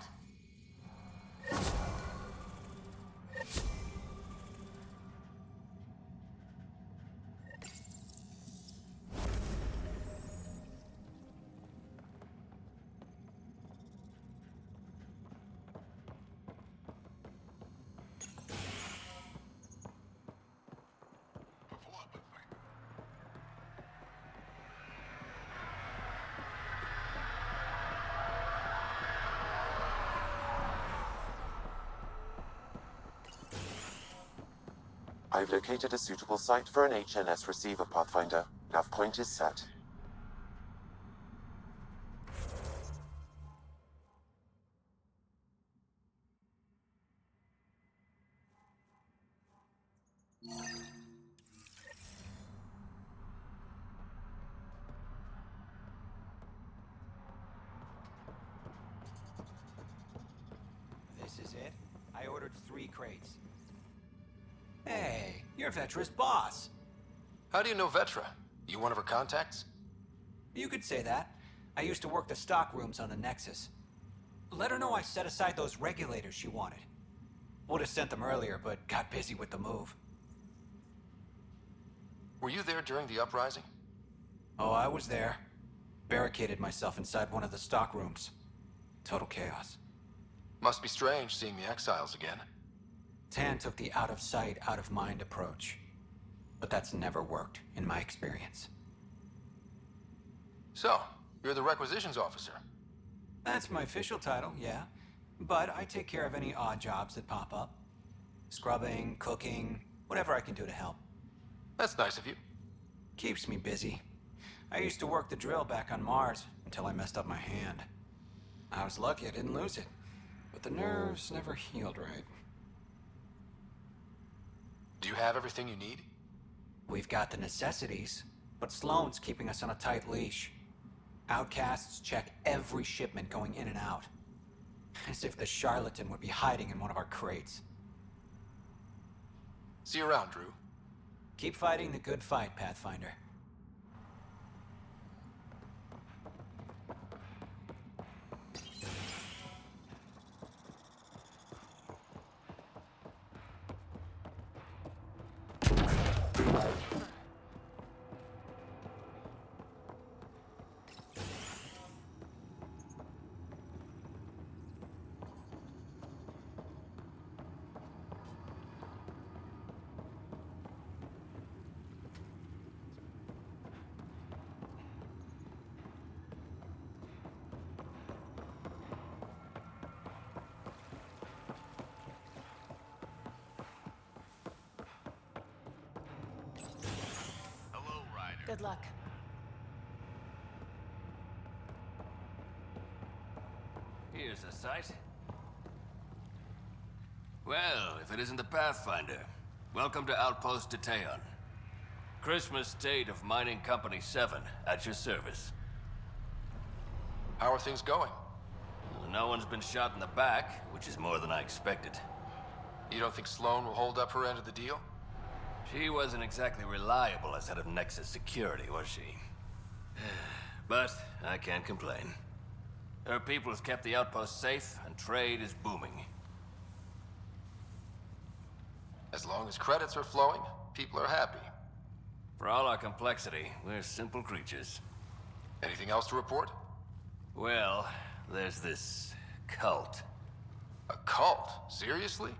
Speaker 12: I've located a suitable site for an HNS receiver, Pathfinder. Nav point is set.
Speaker 18: This is it. I ordered 3 crates. Hey, you're Vetra's boss.
Speaker 2: How do you know Vetra? You one of her contacts?
Speaker 18: You could say that. I used to work the stock rooms on the Nexus. Let her know I set aside those regulators she wanted. Would have sent them earlier, but got busy with the move.
Speaker 2: Were you there during the uprising?
Speaker 18: Oh, I was there. Barricaded myself inside one of the stock rooms. Total chaos.
Speaker 2: Must be strange seeing the exiles again.
Speaker 18: Tan took the out-of-sight, out-of-mind approach. But that's never worked, in my experience.
Speaker 2: So, you're the requisitions officer.
Speaker 18: That's my official title, yeah. But I take care of any odd jobs that pop up. Scrubbing, cooking, whatever I can do to help.
Speaker 2: That's nice of you.
Speaker 18: Keeps me busy. I used to work the drill back on Mars until I messed up my hand. I was lucky I didn't lose it, but the nerves never healed right.
Speaker 2: Do you have everything you need?
Speaker 18: We've got the necessities, but Sloane's keeping us on a tight leash. Outcasts check every shipment going in and out. As if the charlatan would be hiding in one of our crates.
Speaker 2: See you around, Drew.
Speaker 18: Keep fighting the good fight, Pathfinder.
Speaker 21: Good luck.
Speaker 15: Here's a sight. Well, if it isn't the Pathfinder, welcome to Outpost Detaeon. Christmas State of Mining Company 7, at your service.
Speaker 2: How are things going?
Speaker 15: No one's been shot in the back, which is more than I expected.
Speaker 2: You don't think Sloane will hold up her end of the deal?
Speaker 15: She wasn't exactly reliable as head of Nexus security, was she? But I can't complain. Her people has kept the outpost safe, and trade is booming.
Speaker 2: As long as credits are flowing, people are happy.
Speaker 15: For all our complexity, we're simple creatures.
Speaker 2: Anything else to report?
Speaker 15: Well, there's this cult.
Speaker 2: A cult? Seriously?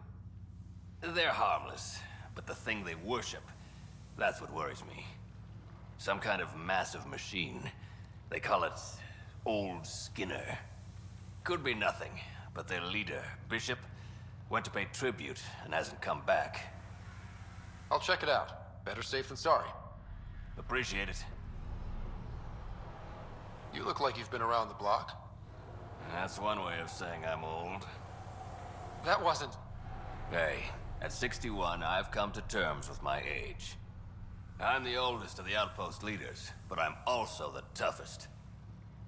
Speaker 15: They're harmless, but the thing they worship, that's what worries me. Some kind of massive machine. They call it Old Skinner. Could be nothing, but their leader, Bishop, went to pay tribute and hasn't come back.
Speaker 2: I'll check it out. Better safe than sorry.
Speaker 15: Appreciate it.
Speaker 2: You look like you've been around the block.
Speaker 15: That's one way of saying I'm old.
Speaker 2: That wasn't...
Speaker 15: Hey, at 61, I've come to terms with my age. I'm the oldest of the outpost leaders, but I'm also the toughest.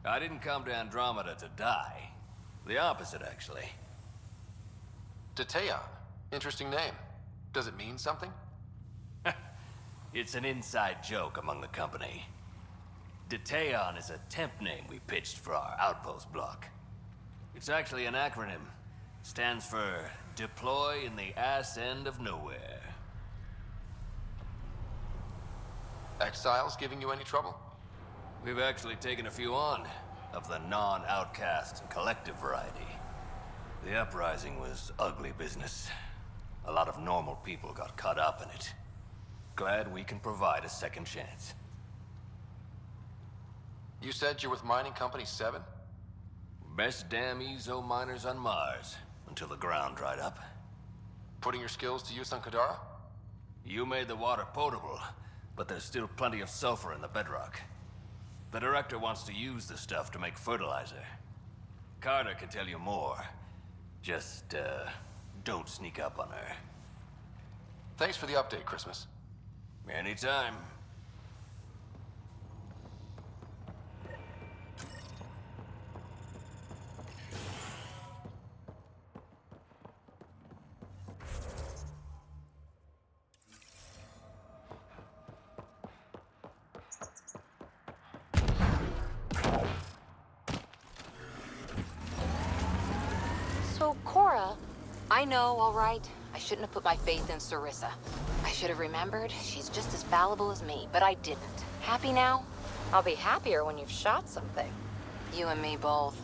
Speaker 15: I didn't come to Andromeda to die. The opposite, actually.
Speaker 2: Detaeon. Interesting name. Does it mean something?
Speaker 15: It's an inside joke among the company. Detaeon is a temp name we pitched for our outpost block. It's actually an acronym. Stands for Deploy in the Ass End of Nowhere.
Speaker 2: Exiles giving you any trouble?
Speaker 15: We've actually taken a few on, of the non-outcast and collective variety. The uprising was ugly business. A lot of normal people got caught up in it. Glad we can provide a second chance.
Speaker 2: You said you're with Mining Company 7?
Speaker 15: Best damn EZO miners on Mars, until the ground dried up.
Speaker 2: Putting your skills to use on Kadara?
Speaker 15: You made the water potable, but there's still plenty of sulfur in the bedrock. The director wants to use the stuff to make fertilizer. Carter can tell you more. Just, don't sneak up on her.
Speaker 2: Thanks for the update, Christmas.
Speaker 15: Anytime.
Speaker 14: Cora, I know, all right. I shouldn't have put my faith in Sarissa. I should have remembered she's just as fallible as me, but I didn't. Happy now? I'll be happier when you've shot something. You and me both.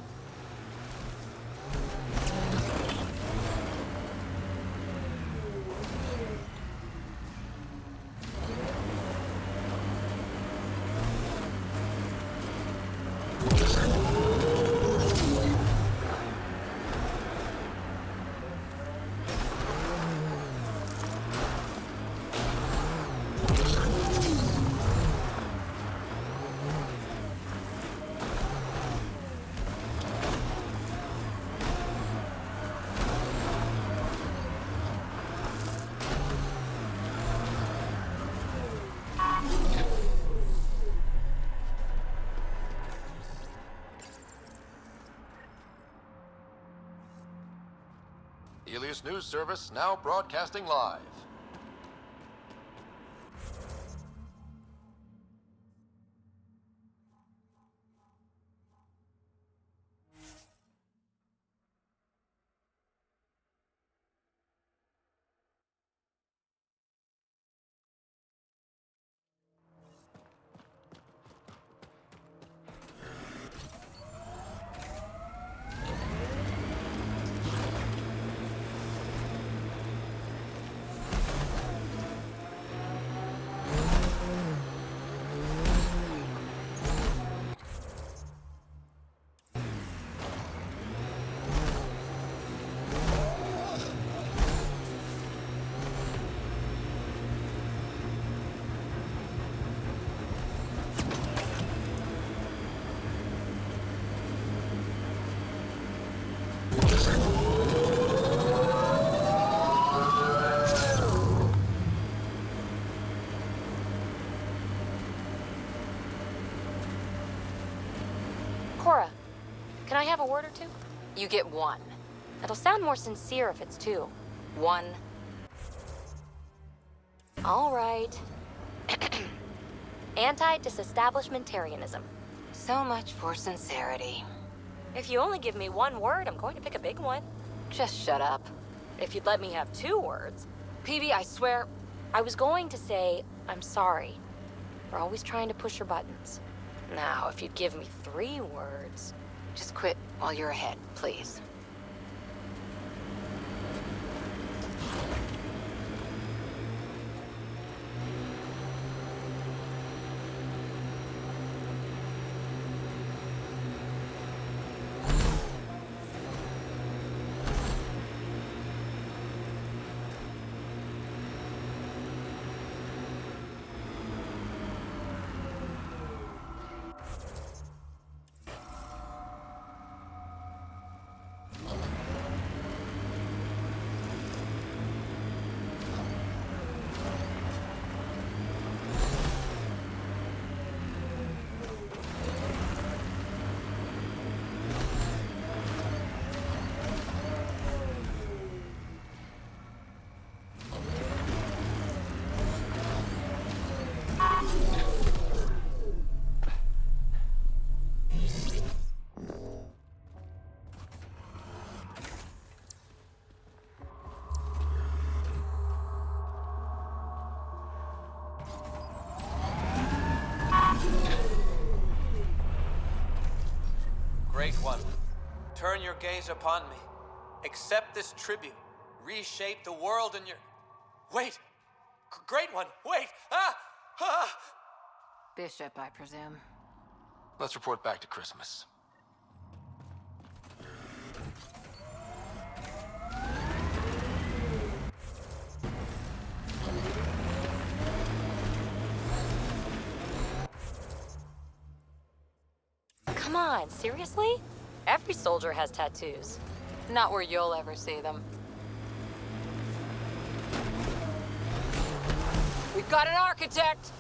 Speaker 2: Helios News Service now broadcasting live.
Speaker 14: Cora, can I have a word or two? You get one. It'll sound more sincere if it's two. One. All right. Anti-disestablishmentarianism. So much for sincerity. If you only give me one word, I'm going to pick a big one. Just shut up. If you'd let me have 2 words. PB, I swear, I was going to say, I'm sorry for always trying to push your buttons. Now, if you'd give me 3 words, just quit while you're ahead, please.
Speaker 10: Great One, turn your gaze upon me. Accept this tribute. Reshape the world in your... Wait! Great One, wait! Ah! Ah!
Speaker 14: Bishop, I presume.
Speaker 2: Let's report back to Christmas.
Speaker 14: Come on, seriously? Every soldier has tattoos. Not where you'll ever see them. We've got an architect!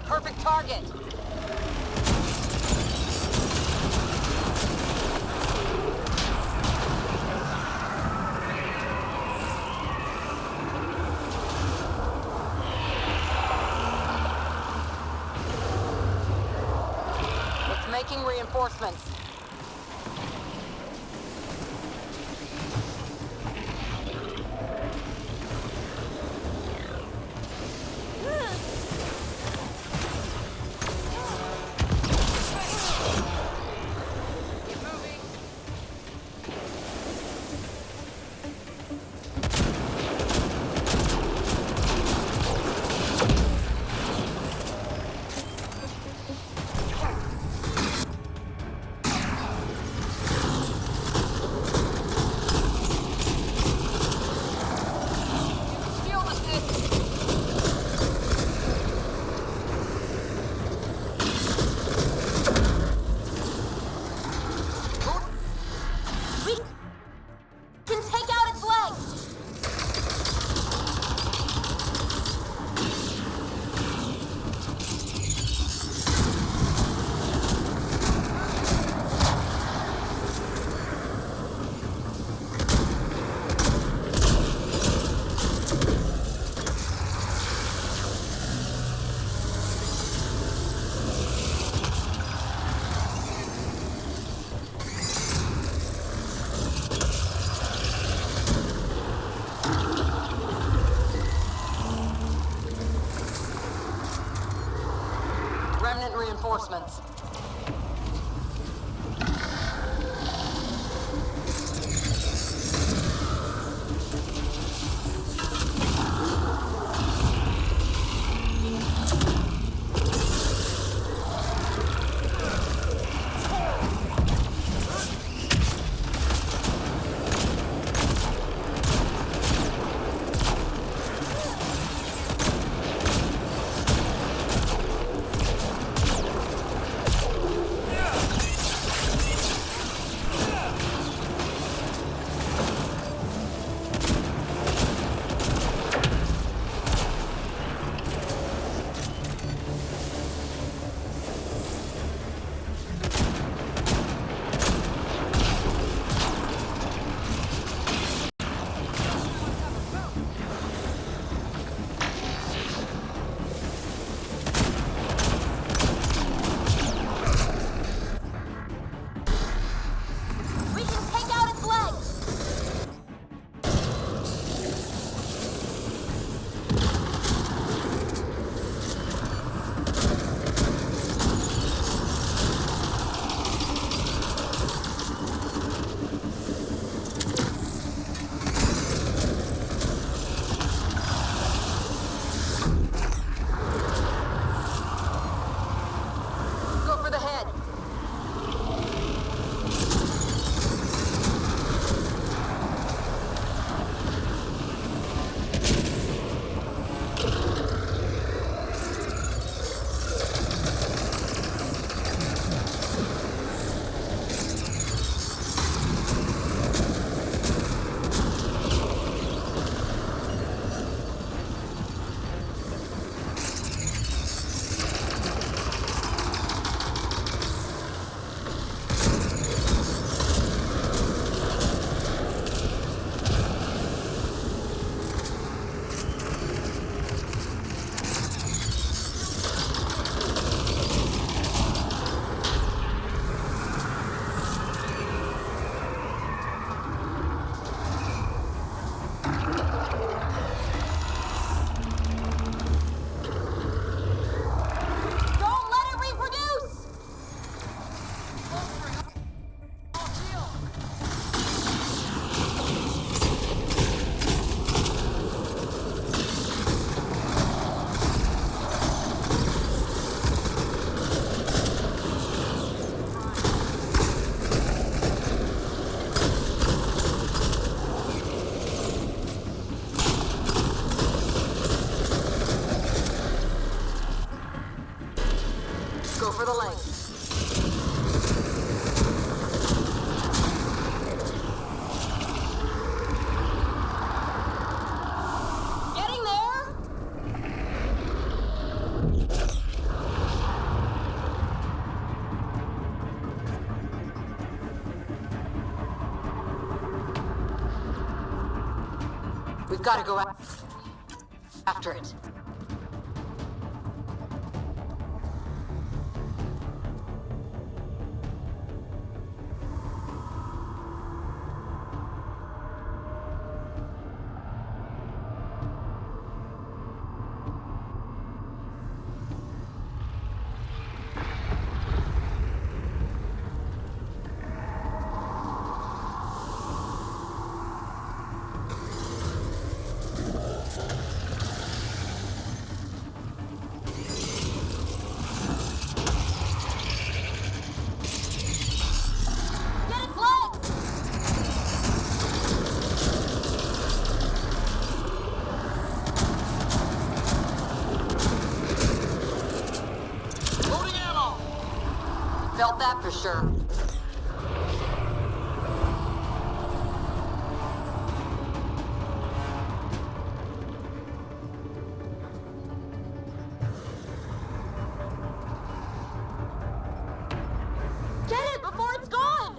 Speaker 14: Perfect target. It's making reinforcements. Remnant reinforcements.
Speaker 21: We've got to go after it. Felt that for sure.
Speaker 1: Get it before it's gone!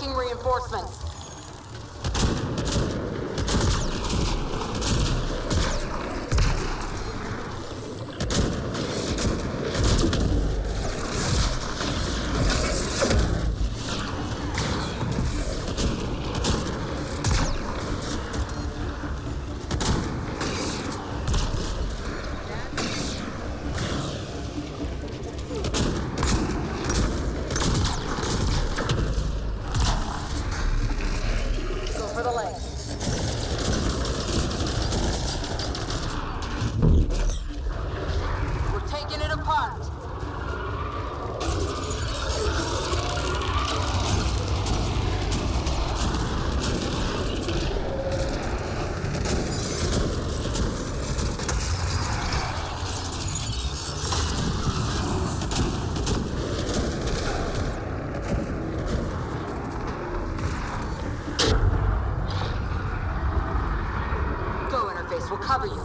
Speaker 21: Taking reinforcements. Go for the leg. We're taking it apart. Go, interface. We'll cover you.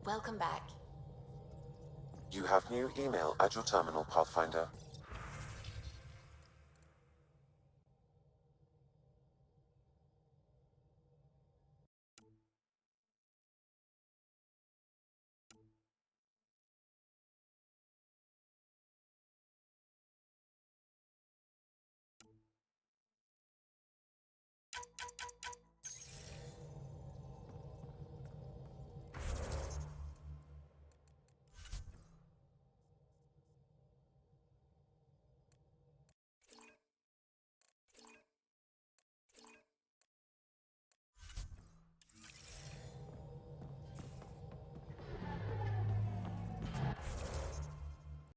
Speaker 1: Welcome back.
Speaker 12: You have new email at your terminal, Pathfinder.